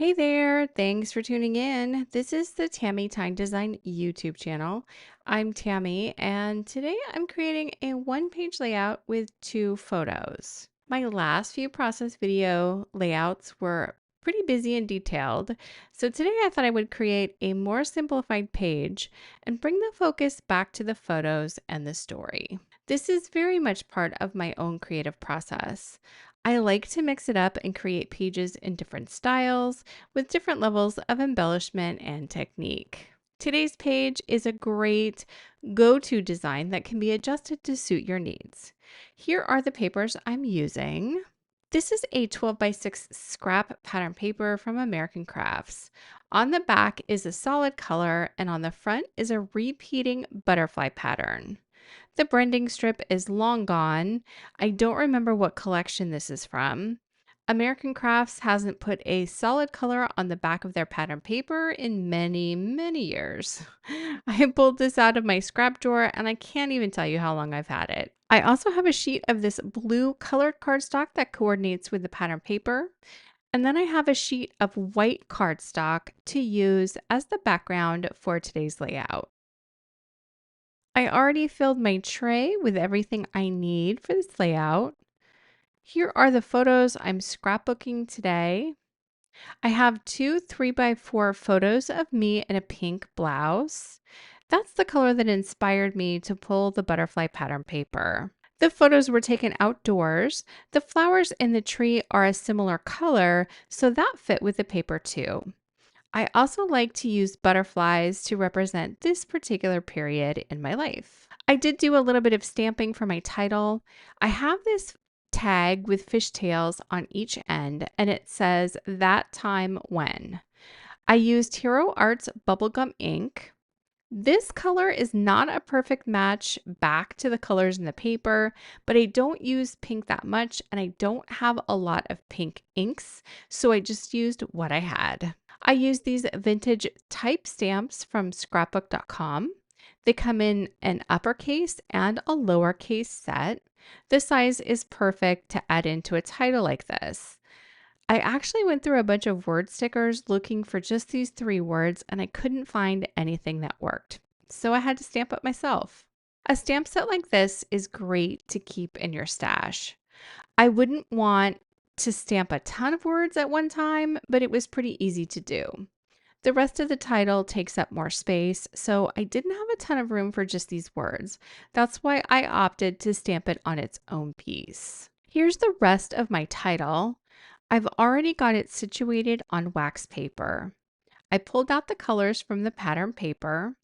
Hey there, thanks for tuning in. This is the Tammy Tine Design YouTube channel. I'm Tammy, and today I'm creating a one-page layout with two photos. My last few process video layouts were pretty busy and detailed, so today I thought I would create a more simplified page and bring the focus back to the photos and the story. This is very much part of my own creative process. I like to mix it up and create pages in different styles with different levels of embellishment and technique. Today's page is a great go-to design that can be adjusted to suit your needs. Here are the papers I'm using. This is a 12 by 6 scrap pattern paper from American Crafts. On the back is a solid color, and on the front is a repeating butterfly pattern. The branding strip is long gone. I don't remember what collection this is from. American Crafts hasn't put a solid color on the back of their pattern paper in many, many years. I pulled this out of my scrap drawer and I can't even tell you how long I've had it. I also have a sheet of this blue colored cardstock that coordinates with the pattern paper. And then I have a sheet of white cardstock to use as the background for today's layout. I already filled my tray with everything I need for this layout. Here are the photos I'm scrapbooking today. I have two 3 by 4 photos of me in a pink blouse. That's the color that inspired me to pull the butterfly pattern paper. The photos were taken outdoors. The flowers in the tree are a similar color, so that fit with the paper too. I also like to use butterflies to represent this particular period in my life. I did do a little bit of stamping for my title. I have this tag with fishtails on each end, and it says that time when. I used Hero Arts bubblegum ink. This color is not a perfect match back to the colors in the paper, but I don't use pink that much and I don't have a lot of pink inks, so I just used what I had. I use these vintage type stamps from scrapbook.com. They come in an uppercase and a lowercase set. The size is perfect to add into a title like this. I actually went through a bunch of word stickers looking for just these 3 words and I couldn't find anything that worked. So I had to stamp it myself. A stamp set like this is great to keep in your stash. I wouldn't want to stamp a ton of words at one time, but it was pretty easy to do. The rest of the title takes up more space, so I didn't have a ton of room for just these words. That's why I opted to stamp it on its own piece. Here's the rest of my title. I've already got it situated on wax paper. I pulled out the colors from the pattern paper.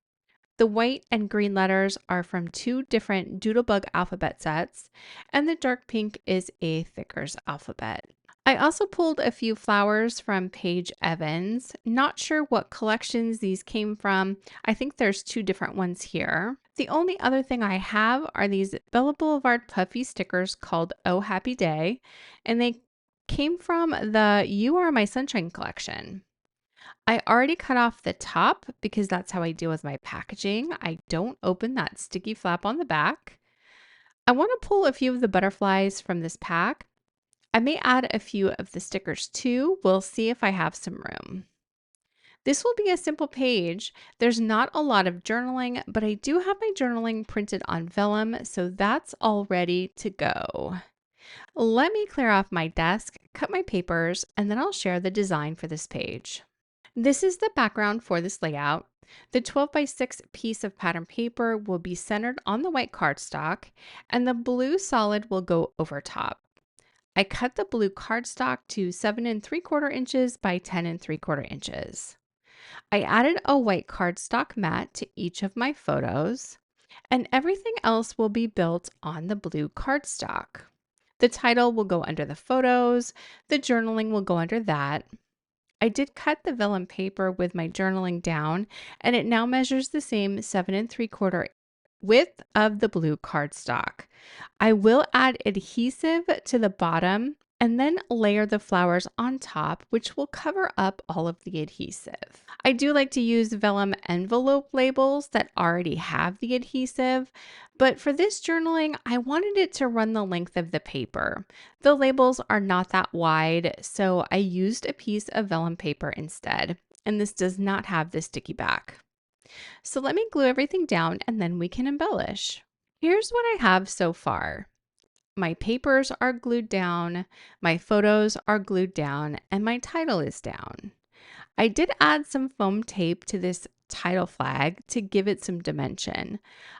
The white and green letters are from 2 different Doodlebug alphabet sets, and the dark pink is a Thickers alphabet. I also pulled a few flowers from Paige Evans. Not sure what collections these came from. I think there's 2 different ones here. The only other thing I have are these Bella Boulevard puffy stickers called Oh Happy Day, and they came from the You Are My Sunshine collection. I already cut off the top because that's how I deal with my packaging. I don't open that sticky flap on the back. I want to pull a few of the butterflies from this pack. I may add a few of the stickers too. We'll see if I have some room. This will be a simple page. There's not a lot of journaling, but I do have my journaling printed on vellum, so that's all ready to go. Let me clear off my desk, cut my papers, and then I'll share the design for this page. This is the background for this layout. The 12 by 6 piece of pattern paper will be centered on the white cardstock, and the blue solid will go over top. I cut the blue cardstock to 7 3/4 inches by 10 3/4 inches. I added a white cardstock mat to each of my photos, and everything else will be built on the blue cardstock. The title will go under the photos, the journaling will go under that. I did cut the vellum paper with my journaling down, and it now measures the same 7 3/4 width of the blue cardstock. I will add adhesive to the bottom and then layer the flowers on top, which will cover up all of the adhesive. I do like to use vellum envelope labels that already have the adhesive, but for this journaling, I wanted it to run the length of the paper. The labels are not that wide, so I used a piece of vellum paper instead, and this does not have the sticky back. So let me glue everything down and then we can embellish. Here's what I have so far. My papers are glued down, my photos are glued down, and my title is down. I did add some foam tape to this title flag to give it some dimension.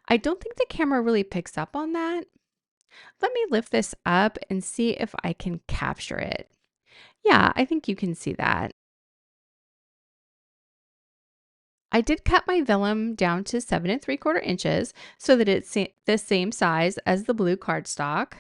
I don't think the camera really picks up on that. Let me lift this up and see if I can capture it. Yeah, I think you can see that. I did cut my vellum down to 7 3/4 inches so that it's the same size as the blue cardstock.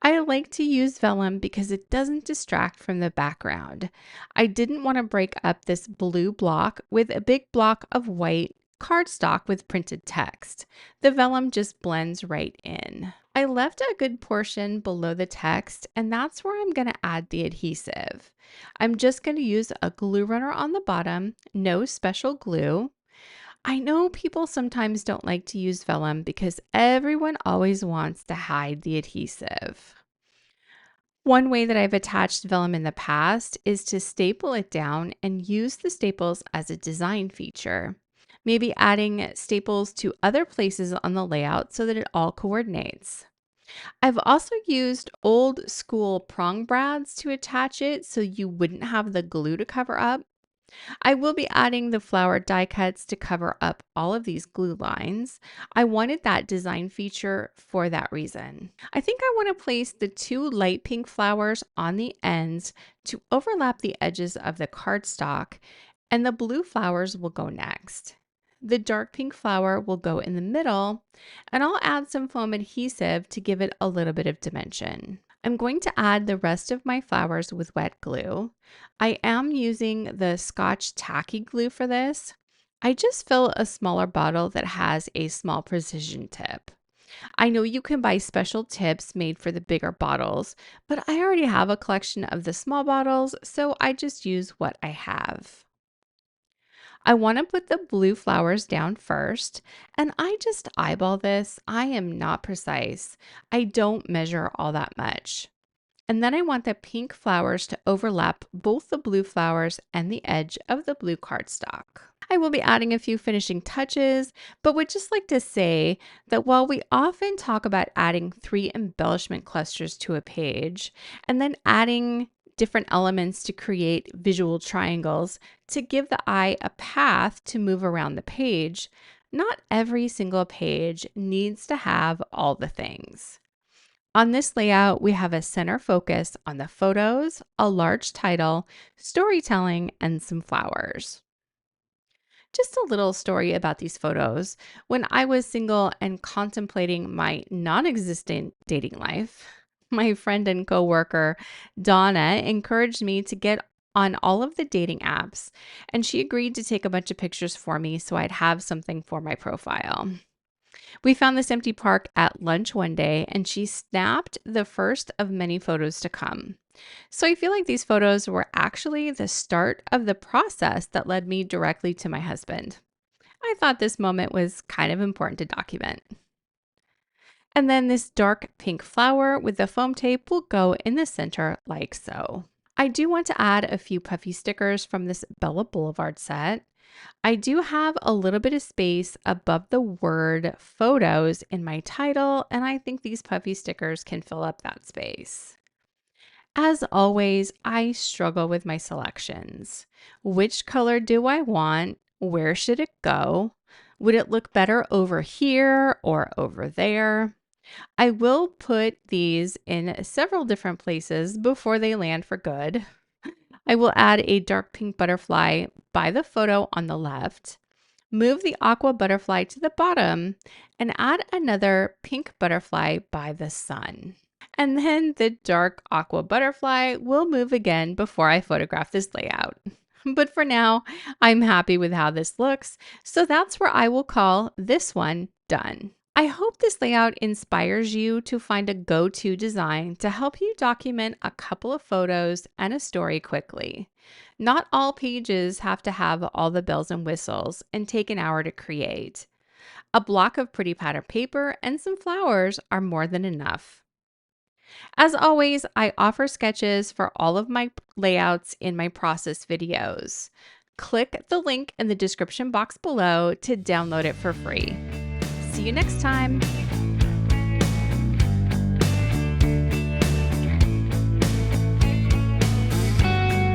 I like to use vellum because it doesn't distract from the background. I didn't want to break up this blue block with a big block of white cardstock with printed text. The vellum just blends right in. I left a good portion below the text, and that's where I'm going to add the adhesive. I'm just going to use a glue runner on the bottom, no special glue. I know people sometimes don't like to use vellum because everyone always wants to hide the adhesive. One way that I've attached vellum in the past is to staple it down and use the staples as a design feature. Maybe adding staples to other places on the layout so that it all coordinates. I've also used old school prong brads to attach it so you wouldn't have the glue to cover up. I will be adding the flower die cuts to cover up all of these glue lines. I wanted that design feature for that reason. I think I want to place the two light pink flowers on the ends to overlap the edges of the cardstock, and the blue flowers will go next. The dark pink flower will go in the middle, and I'll add some foam adhesive to give it a little bit of dimension. I'm going to add the rest of my flowers with wet glue. I am using the Scotch tacky glue for this. I just fill a smaller bottle that has a small precision tip. I know you can buy special tips made for the bigger bottles, but I already have a collection of the small bottles, so I just use what I have. I want to put the blue flowers down first, and I just eyeball this. I am not precise. I don't measure all that much. And then I want the pink flowers to overlap both the blue flowers and the edge of the blue cardstock. I will be adding a few finishing touches, but would just like to say that while we often talk about adding 3 embellishment clusters to a page and then adding different elements to create visual triangles to give the eye a path to move around the page, not every single page needs to have all the things. On this layout, we have a center focus on the photos, a large title, storytelling, and some flowers. Just a little story about these photos. When I was single and contemplating my non-existent dating life, my friend and coworker Donna encouraged me to get on all of the dating apps, and she agreed to take a bunch of pictures for me so I'd have something for my profile. We found this empty park at lunch one day, and she snapped the first of many photos to come. So I feel like these photos were actually the start of the process that led me directly to my husband. I thought this moment was kind of important to document. And then this dark pink flower with the foam tape will go in the center like so. I do want to add a few puffy stickers from this Bella Boulevard set. I do have a little bit of space above the word photos in my title, and I think these puffy stickers can fill up that space. As always, I struggle with my selections. Which color do I want? Where should it go? Would it look better over here or over there? I will put these in several different places before they land for good. I will add a dark pink butterfly by the photo on the left, move the aqua butterfly to the bottom, and add another pink butterfly by the sun. And then the dark aqua butterfly will move again before I photograph this layout. But for now, I'm happy with how this looks, so that's where I will call this one done. I hope this layout inspires you to find a go-to design to help you document a couple of photos and a story quickly. Not all pages have to have all the bells and whistles and take an hour to create. A block of pretty pattern paper and some flowers are more than enough. As always, I offer sketches for all of my layouts in my process videos. Click the link in the description box below to download it for free. See you next time.